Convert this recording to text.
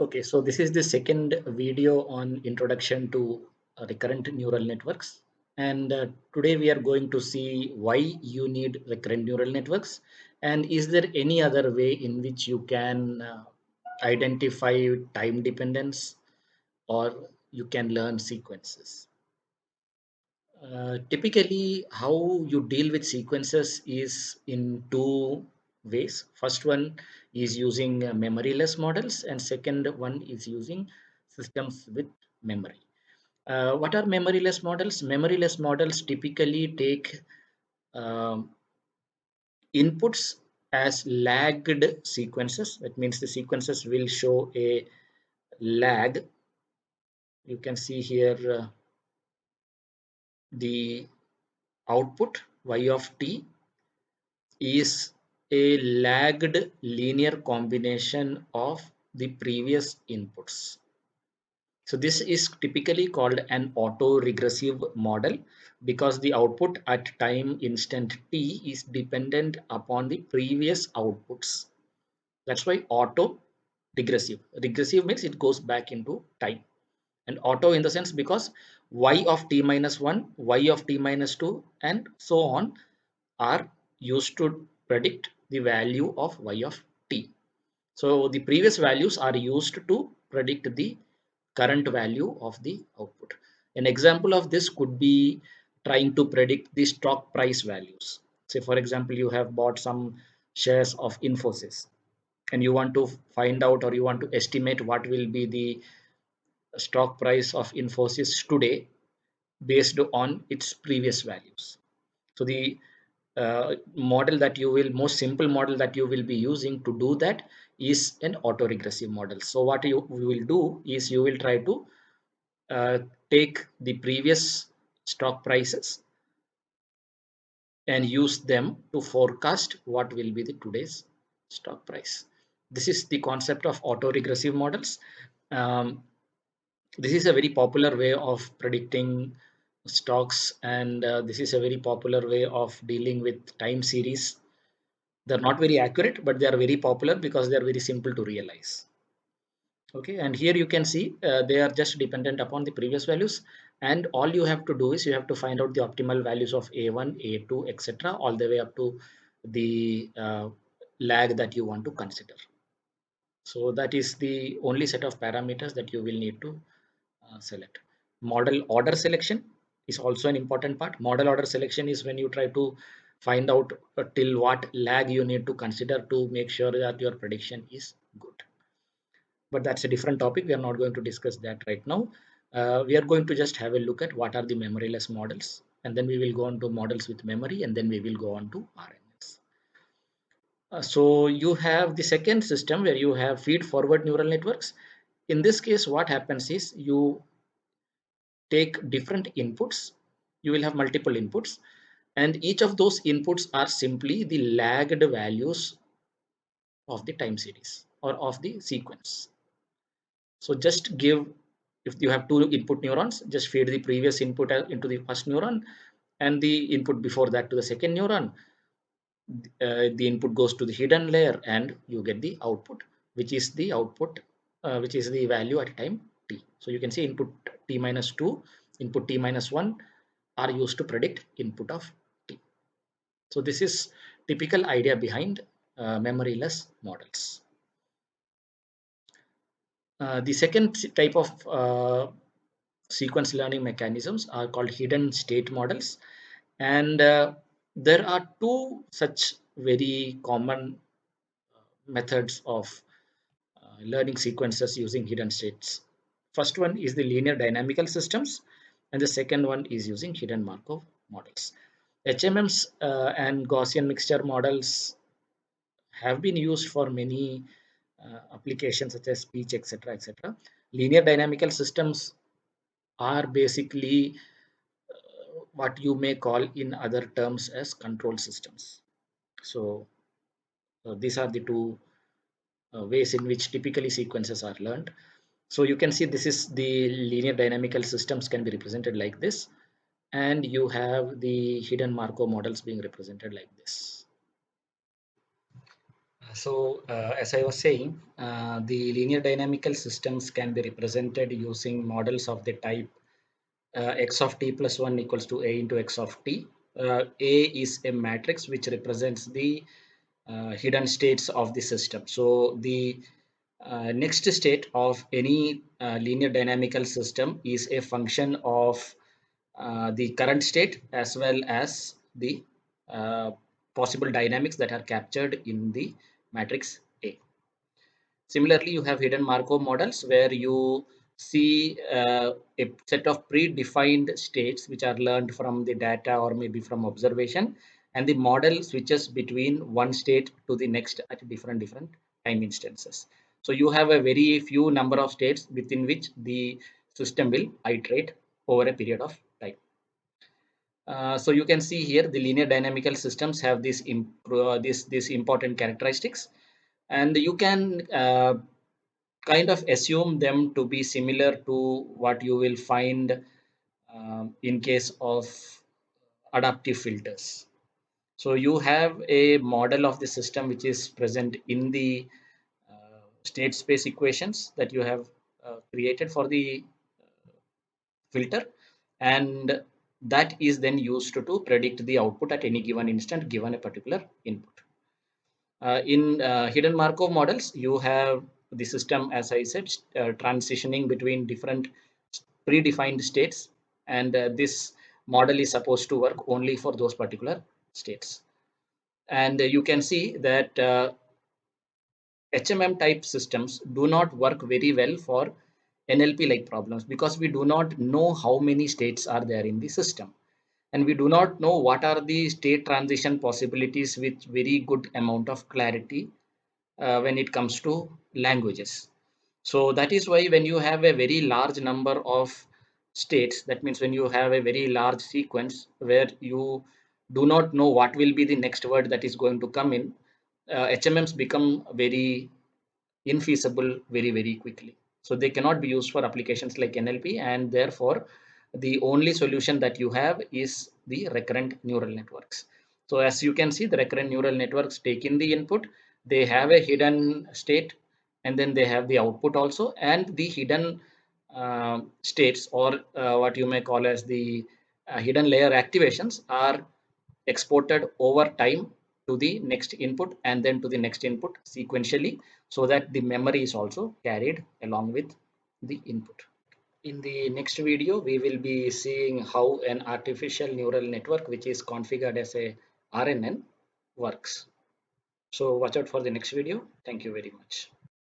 Okay, so this is the second video on introduction to recurrent neural networks. And today we are going to see why you need recurrent neural networks and is there any other way in which you can identify time dependence or you can learn sequences. Typically, how you deal with sequences is in two ways. First one is using memoryless models, and second one is using systems with memory. What are memoryless models? Memoryless models typically take um, inputs as lagged sequences. That means the sequences will show a lag. You can see here the output y of t is a lagged linear combination of the previous inputs. So this is typically called an autoregressive model because the output at time instant t is dependent upon the previous outputs. That's why auto regressive. Regressive means it goes back into time. And auto in the sense because y of t minus 1, y of t minus 2 and so on are used to predict the value of y of t. So the previous values are used to predict the current value of the output. An example of this could be trying to predict the stock price values. Say, for example, you have bought some shares of Infosys and you want to find out or you want to estimate what will be the stock price of Infosys today based on its previous values. So the model that you will most simple model that you will be using to do that is an autoregressive model. So what you will do is you will try to uh, take the previous stock prices and use them to forecast what will be the today's stock price. This is the concept of autoregressive models. Um, this is a very popular way of predicting stocks, and this is a very popular way of dealing with time series. They're not very accurate, but they are very popular because they are very simple to realize. Okay, and here you can see they are just dependent upon the previous values, and all you have to do is you have to find out the optimal values of a1, a2, etc., all the way up to the lag that you want to consider. So that is the only set of parameters that you will need to select. Model order selection is also an important part. Model order selection is when you try to find out till what lag you need to consider to make sure that your prediction is good. But that's a different topic. We are not going to discuss that right now. We are going to just have a look at what are the memoryless models, and then we will go on to models with memory, and then we will go on to RNNs. So you have the second system where you have feed forward neural networks. In this case, what happens is you take different inputs. You will have multiple inputs, and each of those inputs are simply the lagged values of the time series or of the sequence. So just give, if you have two input neurons, just feed the previous input into the first neuron and the input before that to the second neuron. The input goes to the hidden layer and you get the output, which is the output, which is the value at time t. So you can see input t minus 2, input t minus 1 are used to predict input of t. So this is typical idea behind memoryless models. The second type of sequence learning mechanisms are called hidden state models, and there are two such very common methods of learning sequences using hidden states. First one is the linear dynamical systems, and the second one is using hidden Markov models. HMMs and Gaussian mixture models have been used for many applications such as speech, etc., etc. Linear dynamical systems are basically what you may call in other terms as control systems. So these are the two ways in which typically sequences are learned. So you can see this is the linear dynamical systems can be represented like this, and you have the hidden Markov models being represented like this. As I was saying, the linear dynamical systems can be represented using models of the type x of t plus 1 equals to a into x of t. A is a matrix which represents the hidden states of the system. So the next state of any linear dynamical system is a function of the current state as well as the uh, possible dynamics that are captured in the matrix A. Similarly, you have hidden Markov models where you see a set of predefined states which are learned from the data or maybe from observation, and the model switches between one state to the next at different time instances. So you have a very few number of states within which the system will iterate over a period of time. So you can see here the linear dynamical systems have this important characteristics, and you can kind of assume them to be similar to what you will find in case of adaptive filters. So you have a model of the system which is present in the state space equations that you have created for the filter, and that is then used to predict the output at any given instant given a particular input. In hidden Markov models, you have the system, as I said, transitioning between different predefined states, and this model is supposed to work only for those particular states. And you can see that HMM type systems do not work very well for NLP like problems because we do not know how many states are there in the system, and we do not know what are the state transition possibilities with very good amount of clarity when it comes to languages. So that is why when you have a very large number of states, that means when you have a very large sequence where you do not know what will be the next word that is going to come in, HMMs become very infeasible very quickly. So they cannot be used for applications like NLP, and therefore the only solution that you have is the recurrent neural networks. So as you can see, the recurrent neural networks take in the input, they have a hidden state, and then they have the output also, and the hidden states, or what you may call as the hidden layer activations, are exported over time to the next input and then to the next input sequentially, so that the memory is also carried along with the input. In the next video, we will be seeing how an artificial neural network, which is configured as a RNN, works. So watch out for the next video. Thank you very much.